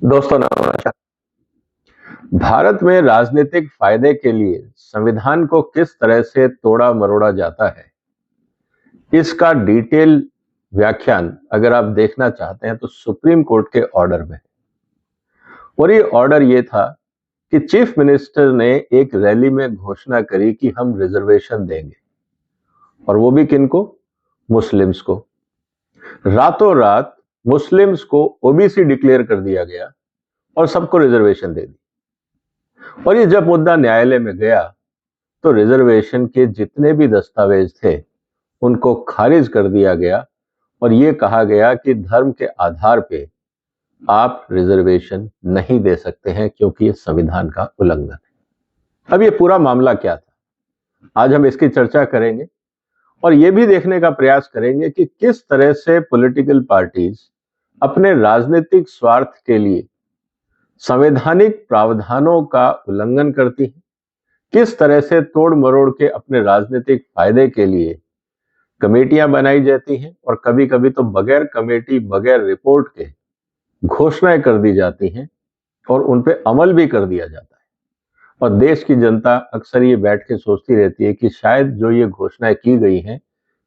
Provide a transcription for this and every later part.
दोस्तों नमस्कार। भारत में राजनीतिक फायदे के लिए संविधान को किस तरह से तोड़ा मरोड़ा जाता है, इसका डिटेल व्याख्यान अगर आप देखना चाहते हैं तो सुप्रीम कोर्ट के ऑर्डर में। और ये ऑर्डर ये था कि चीफ मिनिस्टर ने एक रैली में घोषणा करी कि हम रिजर्वेशन देंगे, और वो भी किनको? मुस्लिम्स को। रातों रात मुस्लिम्स को ओबीसी डिक्लेयर कर दिया गया और सबको रिजर्वेशन दे दी। और ये जब मुद्दा न्यायालय में गया तो रिजर्वेशन के जितने भी दस्तावेज थे उनको खारिज कर दिया गया और ये कहा गया कि धर्म के आधार पे आप रिजर्वेशन नहीं दे सकते हैं क्योंकि ये संविधान का उल्लंघन है। अब ये पूरा मामला क्या था, आज हम इसकी चर्चा करेंगे और ये भी देखने का प्रयास करेंगे कि किस तरह से पॉलिटिकल पार्टीज अपने राजनीतिक स्वार्थ के लिए संवैधानिक प्रावधानों का उल्लंघन करती हैं, किस तरह से तोड़ मरोड़ के अपने राजनीतिक फायदे के लिए कमेटियां बनाई जाती हैं और कभी कभी तो बगैर कमेटी बगैर रिपोर्ट के घोषणाएं कर दी जाती हैं और उन पे अमल भी कर दिया जाता है। और देश की जनता अक्सर ये बैठ के सोचती रहती है कि शायद जो ये घोषणाएं की गई हैं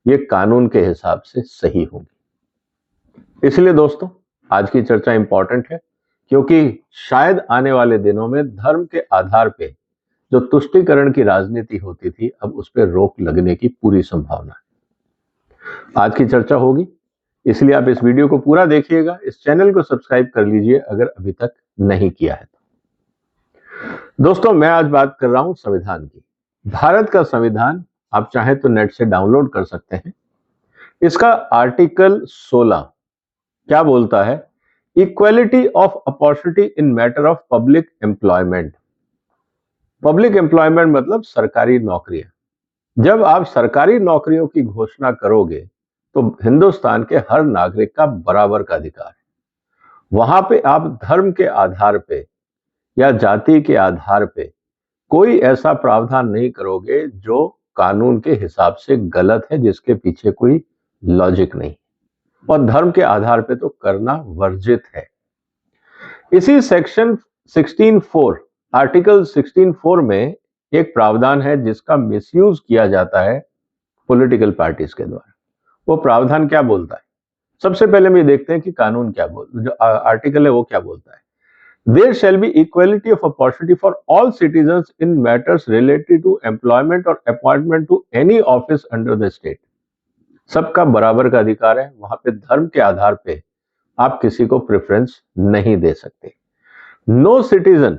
ये कानून के हिसाब से सही होंगी। इसलिए दोस्तों आज की चर्चा इंपॉर्टेंट है क्योंकि शायद आने वाले दिनों में धर्म के आधार पे जो तुष्टीकरण की राजनीति होती थी अब उस पर रोक लगने की पूरी संभावना है। आज की चर्चा होगी, इसलिए आप इस वीडियो को पूरा देखिएगा। इस चैनल को सब्सक्राइब कर लीजिए अगर अभी तक नहीं किया है तो। दोस्तों मैं आज बात कर रहा हूं संविधान की। भारत का संविधान आप चाहें तो नेट से डाउनलोड कर सकते हैं। इसका आर्टिकल 16 क्या बोलता है? Equality of opportunity in matter of public employment. Public employment मतलब सरकारी नौकरियां। जब आप सरकारी नौकरियों की घोषणा करोगे तो हिंदुस्तान के हर नागरिक का बराबर का अधिकार है। वहां पे आप धर्म के आधार पे या जाति के आधार पे कोई ऐसा प्रावधान नहीं करोगे जो कानून के हिसाब से गलत है, जिसके पीछे कोई लॉजिक नहीं, और धर्म के आधार पे तो करना वर्जित है। इसी सेक्शन 16(4) आर्टिकल 16(4) में एक प्रावधान है जिसका मिसयूज किया जाता है पॉलिटिकल पार्टीज के द्वारा। वो प्रावधान क्या बोलता है? सबसे पहले हम ये देखते हैं कि कानून क्या जो आर्टिकल है वो क्या बोलता है। There shall be equality of opportunity for all citizens in matters related to employment और appointment to any office under the state. सबका बराबर का अधिकार है। वहां पे धर्म के आधार पे आप किसी को प्रेफरेंस नहीं दे सकते। No citizen,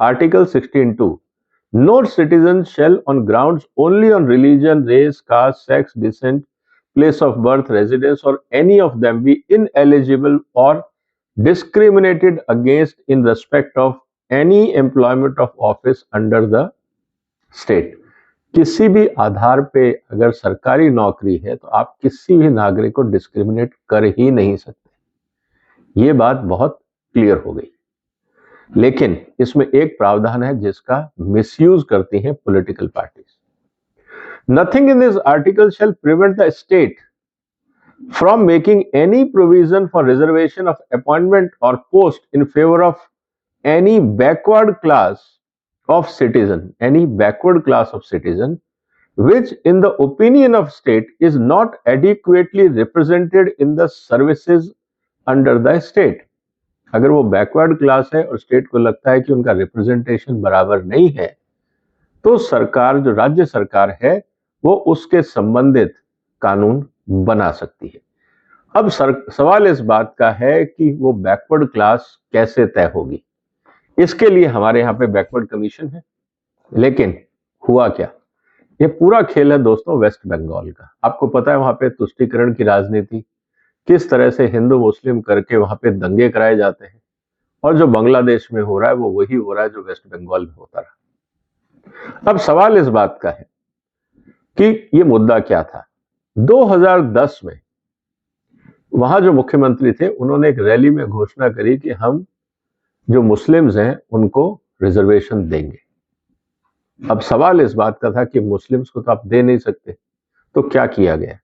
article 16(2), no citizen shall on grounds only on religion, race, caste, sex, descent, place of birth, residence or any of them be ineligible or discriminated against in respect of any employment of office under the state। किसी भी आधार पे अगर सरकारी नौकरी है तो आप किसी भी नागरिक को डिस्क्रिमिनेट कर ही नहीं सकते। ये बात बहुत क्लियर हो गई। लेकिन इसमें एक प्रावधान है जिसका मिसयूज करती हैं political parties. Nothing in this article shall prevent the state from making any provision for reservation of appointment और post in favour of any backward class of citizen which in the opinion of state is not adequately represented in the services under the state। अगर वो backward class है और state को लगता है कि उनका रिप्रेजेंटेशन बराबर नहीं है तो सरकार, जो राज्य सरकार है, वो उसके संबंधित कानून बना सकती है। अब सवाल इस बात का है कि वो बैकवर्ड क्लास कैसे तय होगी। इसके लिए हमारे यहाँ पे बैकवर्ड कमीशन है। लेकिन हुआ क्या? ये पूरा खेल है दोस्तों वेस्ट बंगाल का। आपको पता है वहां पे तुष्टीकरण की राजनीति, किस तरह से हिंदू मुस्लिम करके वहां पे दंगे कराए जाते हैं, और जो बांग्लादेश में हो रहा है वो वही हो रहा है जो वेस्ट बंगाल में होता रहा। अब सवाल इस बात का है कि ये मुद्दा क्या था। 2010 में वहां जो मुख्यमंत्री थे उन्होंने एक रैली में घोषणा करी कि हम जो मुस्लिम्स हैं उनको रिजर्वेशन देंगे। अब सवाल इस बात का था कि मुस्लिम्स को तो आप दे नहीं सकते, तो क्या किया गया?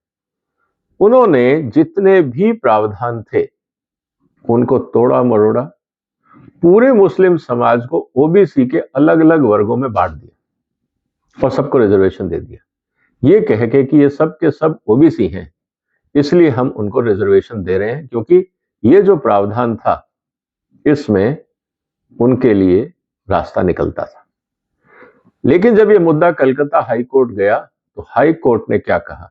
उन्होंने जितने भी प्रावधान थे उनको तोड़ा मरोड़ा पूरे मुस्लिम समाज को ओबीसी के अलग अलग वर्गों में बांट दिया और सबको रिजर्वेशन दे दिया, ये कह के कि ये सब के सब ओबीसी हैं, इसलिए हम उनको रिजर्वेशन दे रहे हैं, क्योंकि ये जो प्रावधान था इसमें उनके लिए रास्ता निकलता था। लेकिन जब ये मुद्दा कलकत्ता हाई कोर्ट गया तो हाई कोर्ट ने क्या कहा?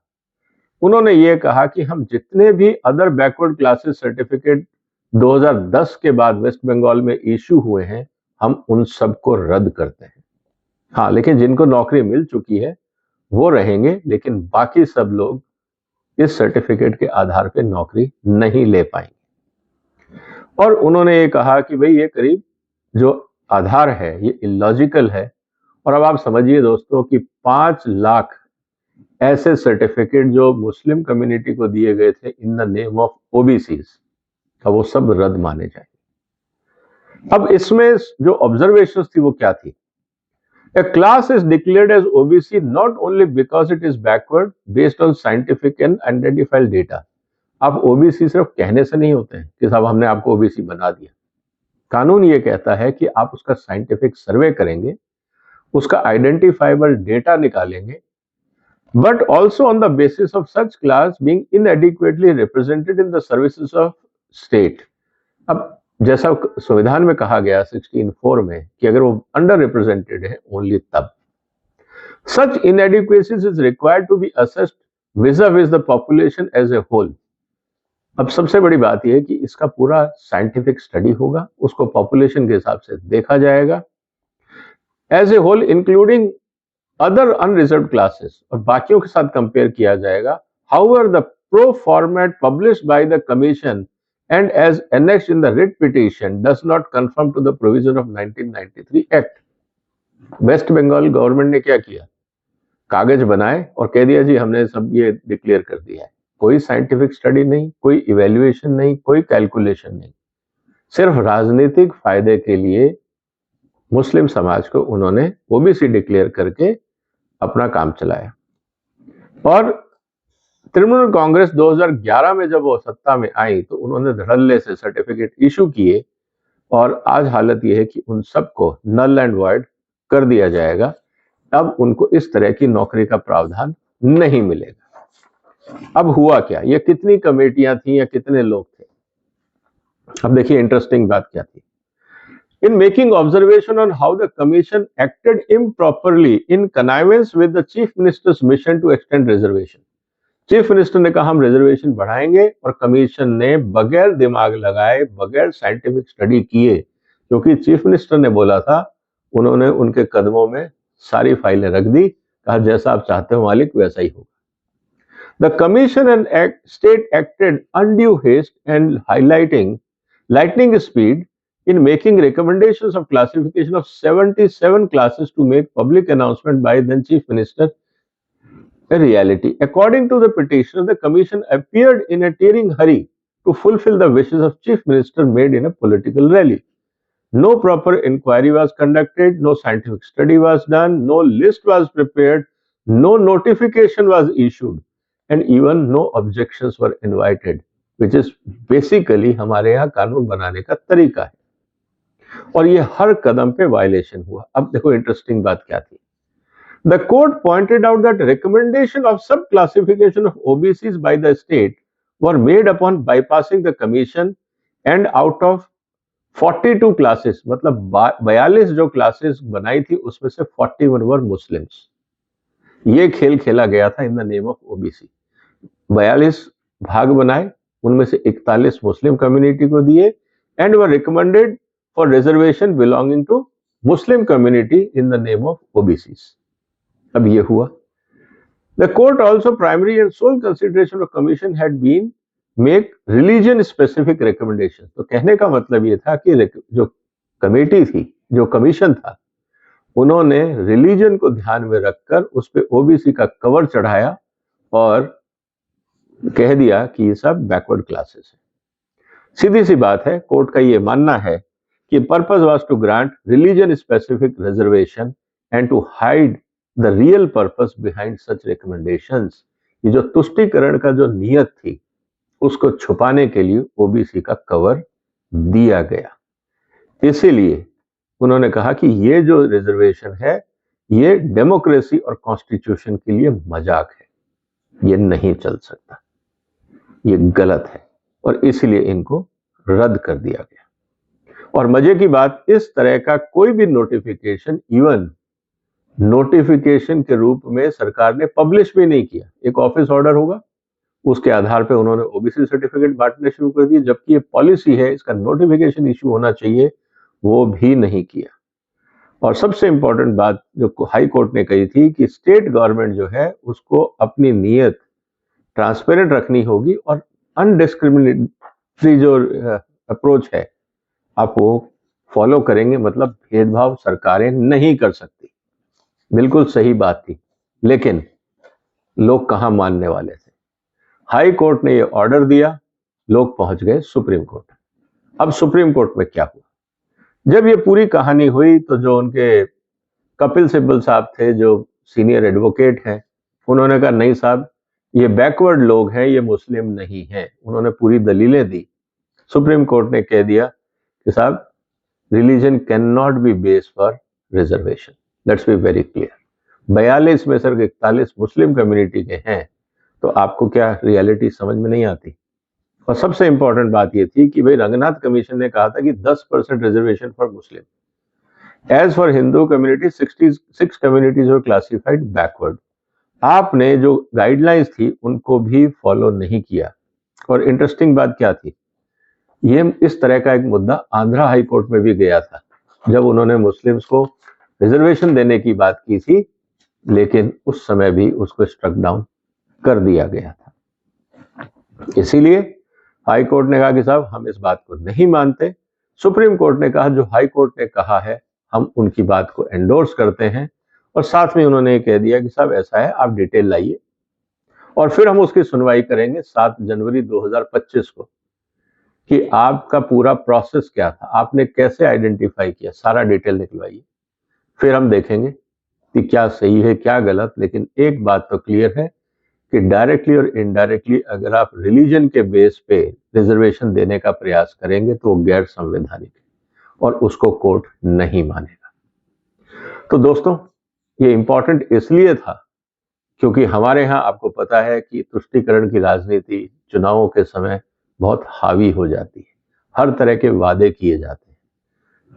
उन्होंने ये कहा कि हम जितने भी अदर बैकवर्ड क्लासेस सर्टिफिकेट 2010 के बाद वेस्ट बंगाल में इशू हुए हैं, हम उन सबको रद्द करते हैं। हाँ, लेकिन जिनको नौकरी मिल चुकी है वो रहेंगे, लेकिन बाकी सब लोग इस सर्टिफिकेट के आधार पे नौकरी नहीं ले पाएंगे। और उन्होंने ये कहा कि भाई ये करीब जो आधार है ये इलॉजिकल है। और अब आप समझिए दोस्तों कि 5 लाख ऐसे सर्टिफिकेट जो मुस्लिम कम्युनिटी को दिए गए थे इन द नेम ऑफ ओबीसीज, अब वो सब रद्द माने जाएंगे। अब इसमें जो ऑब्जर्वेशंस थी वो क्या थी? A class is declared as OBC not only because it is backward based on scientific and identified data. आप ओबीसी सिर्फ कहने से नहीं होते हैं कि साहब हमने आपको ओबीसी बना दिया। कानून ये कहता है कि आप उसका साइंटिफिक सर्वे करेंगे, उसका आइडेंटिफाइबल डेटा निकालेंगे, but also on the basis of such class being inadequately represented in the services of state. अब जैसा संविधान में कहा गया 16(4) में कि अगर वो अंडर रिप्रेजेंटेड है ओनली तब। Such inadequacies is required to be assessed vis-a-vis the population as a whole. अब सबसे बड़ी बात यह है कि इसका पूरा साइंटिफिक स्टडी होगा, उसको पॉपुलेशन के हिसाब से देखा जाएगा as a whole including other unreserved classes, और बाकियों के साथ कंपेयर किया जाएगा। However the pro format published by the commission and as annexed in the writ petition does not conform to the provision of 1993 Act. West Bengal government ने क्या किया? कागज बनाए और कह दिया जी हमने सब ये डिक्लेयर कर दिया है। कोई साइंटिफिक स्टडी नहीं, कोई इवैल्यूएशन नहीं, कोई कैलकुलेशन नहीं, सिर्फ राजनीतिक फायदे के लिए मुस्लिम समाज को उन्होंने ओबीसी डिक्लेयर करके अपना काम चलाया। और तृणमूल कांग्रेस 2011 में जब वो सत्ता में आई तो उन्होंने धड़ल्ले से सर्टिफिकेट इशू किए और आज हालत ये है कि उन सबको नल एंड वॉइड कर दिया जाएगा। अब उनको इस तरह की नौकरी का प्रावधान नहीं मिलेगा। अब हुआ क्या? ये कितनी कमेटियां थी या कितने लोग थे? अब देखिए इंटरेस्टिंग बात क्या थी। In making observation on how the commission acted improperly in connivance with the chief minister's mission to extend reservation, chief minister ने कहा हम रिजर्वेशन बढ़ाएंगे और कमीशन ने बगैर दिमाग लगाए, बगैर साइंटिफिक स्टडी किए, क्योंकि चीफ मिनिस्टर ने बोला था, उन्होंने उनके कदमों में सारी फाइलें रख दी, कहा जैसा आप चाहते हो मालिक वैसा ही होगा। The commission and state acted undue haste and lightning speed in making recommendations of classification of 77 classes to make public announcement by then chief minister a reality. According to the petitioner, the commission appeared in a tearing hurry to fulfill the wishes of chief minister made in a political rally. No proper inquiry was conducted, no scientific study was done, no list was prepared, no notification was issued, and even no objections were invited, which is basically हमारे यहाँ कानून बनाने का तरीका है। और ये हर कदम पे वायलेशन हुआ। अब देखो इंटरेस्टिंग बात क्या थी। The court pointed out that recommendation of sub-classification of OBCs by the state were made upon bypassing the commission, and out of 42 classes, मतलब 42 जो क्लासेस बनाई थी उसमें से 41 वर मुस्लिम्स। ये खेल खेला गया था इन द नेम ऑफ ओबीसी। 42 भाग बनाए, उनमें से 41 मुस्लिम कम्युनिटी को दिए and were recommended for reservation belonging to Muslim community in the name of OBCs. अब ये हुआ। The court also primary and sole consideration of commission had been make religion specific recommendations. तो कहने का मतलब ये था कि जो कमेटी थी, जो कमीशन था, उन्होंने रिलीजन को ध्यान में रखकर उस पे ओबीसी का कवर चढ़ाया और कह दिया कि ये सब बैकवर्ड क्लासेस है। सीधी सी बात है, कोर्ट का ये मानना है कि purpose was to grant religion specific reservation and to hide the real purpose behind such recommendations. ये जो तुष्टीकरण का जो नियत थी उसको छुपाने के लिए ओबीसी का कवर दिया गया। इसीलिए उन्होंने कहा कि ये जो रिजर्वेशन है ये डेमोक्रेसी और कॉन्स्टिट्यूशन के लिए मजाक है, ये नहीं चल सकता, ये गलत है और इसीलिए इनको रद्द कर दिया गया। और मजे की बात, इस तरह का कोई भी नोटिफिकेशन इवन नोटिफिकेशन के रूप में सरकार ने पब्लिश भी नहीं किया। एक ऑफिस ऑर्डर होगा, उसके आधार पे उन्होंने ओबीसी सर्टिफिकेट बांटने शुरू कर दिए, जबकि ये पॉलिसी है, इसका नोटिफिकेशन इश्यू होना चाहिए, वो भी नहीं किया। और सबसे इंपॉर्टेंट बात जो हाई कोर्ट ने कही थी कि स्टेट गवर्नमेंट जो है उसको अपनी नीयत ट्रांसपेरेंट रखनी होगी और अनडिस्क्रिमिनेटरी जो अप्रोच है आप वो फॉलो करेंगे, मतलब भेदभाव सरकारें नहीं कर सकती। बिल्कुल सही बात थी, लेकिन लोग कहां मानने वाले थे। हाई कोर्ट ने ये ऑर्डर दिया, लोग पहुंच गए सुप्रीम कोर्ट। अब सुप्रीम कोर्ट में क्या हुआ, जब ये पूरी कहानी हुई तो जो उनके कपिल सिब्बल साहब थे जो सीनियर एडवोकेट हैं, उन्होंने कहा नहीं साहब, ये बैकवर्ड लोग हैं, ये मुस्लिम नहीं हैं। उन्होंने पूरी दलीलें दी। सुप्रीम कोर्ट ने कह दिया कि साहब religion can not be base for reservation, let's be very clear. 42 में सिर्फ 41 मुस्लिम कम्युनिटी के हैं, तो आपको क्या रियलिटी समझ में नहीं आती। और सबसे इंपॉर्टेंट बात यह थी कि भाई रंगनाथ कमीशन ने कहा था कि 10% reservation for Muslim. As for Hindu community 66 communities were classified backward. आपने जो गाइडलाइंस थी उनको भी फॉलो नहीं किया। और इंटरेस्टिंग बात क्या थी, ये इस तरह का एक मुद्दा आंध्रा हाई कोर्ट में भी गया था, जब उन्होंने मुस्लिम्स को रिजर्वेशन देने की बात की थी, लेकिन उस समय भी उसको स्ट्रक डाउन कर दिया गया था। इसीलिए हाई कोर्ट ने कहा कि साहब हम इस बात को नहीं मानते। सुप्रीम कोर्ट ने कहा जो हाई कोर्ट ने कहा है हम उनकी बात को एंडोर्स करते हैं, और साथ में उन्होंने ये कह दिया कि साहब ऐसा है, आप डिटेल लाइए और फिर हम उसकी सुनवाई करेंगे 7 जनवरी 2025 को कि आपका पूरा प्रोसेस क्या था, आपने कैसे आइडेंटिफाई किया, सारा डिटेल निकलवाइए, फिर हम देखेंगे कि क्या सही है क्या गलत। लेकिन एक बात तो क्लियर है कि डायरेक्टली और इनडायरेक्टली अगर आप रिलीजन के बेस पे रिजर्वेशन देने का प्रयास करेंगे तो वो गैर संवैधानिक है और उसको कोर्ट नहीं मानेगा। तो दोस्तों ये इंपॉर्टेंट इसलिए था क्योंकि हमारे यहाँ आपको पता है कि तुष्टीकरण की राजनीति चुनावों के समय बहुत हावी हो जाती है, हर तरह के वादे किए जाते हैं।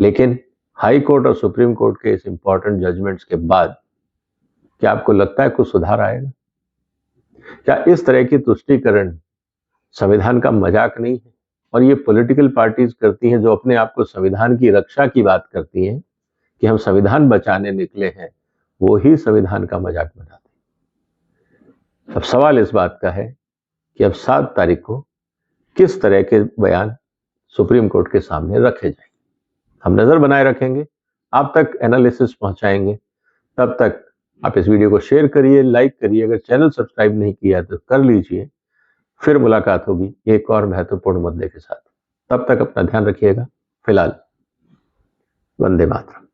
लेकिन हाई कोर्ट और सुप्रीम कोर्ट के इस इंपॉर्टेंट जजमेंट्स के बाद क्या आपको लगता है कुछ सुधार आएगा? क्या इस तरह की तुष्टीकरण संविधान का मजाक नहीं है? और ये पॉलिटिकल पार्टीज करती हैं जो अपने आप को संविधान की रक्षा की बात करती हैं कि हम संविधान बचाने निकले हैं, वो ही संविधान का मजाक बनाते हैं। अब सवाल इस बात का है कि अब 7 तारीख को किस तरह के बयान सुप्रीम कोर्ट के सामने रखे जाएंगे। हम नजर बनाए रखेंगे, आप तक एनालिसिस पहुंचाएंगे। तब तक आप इस वीडियो को शेयर करिए, लाइक करिए, अगर चैनल सब्सक्राइब नहीं किया तो कर लीजिए। फिर मुलाकात होगी एक और महत्वपूर्ण मुद्दे के साथ। तब तक अपना ध्यान रखिएगा। फिलहाल वंदे मातरम।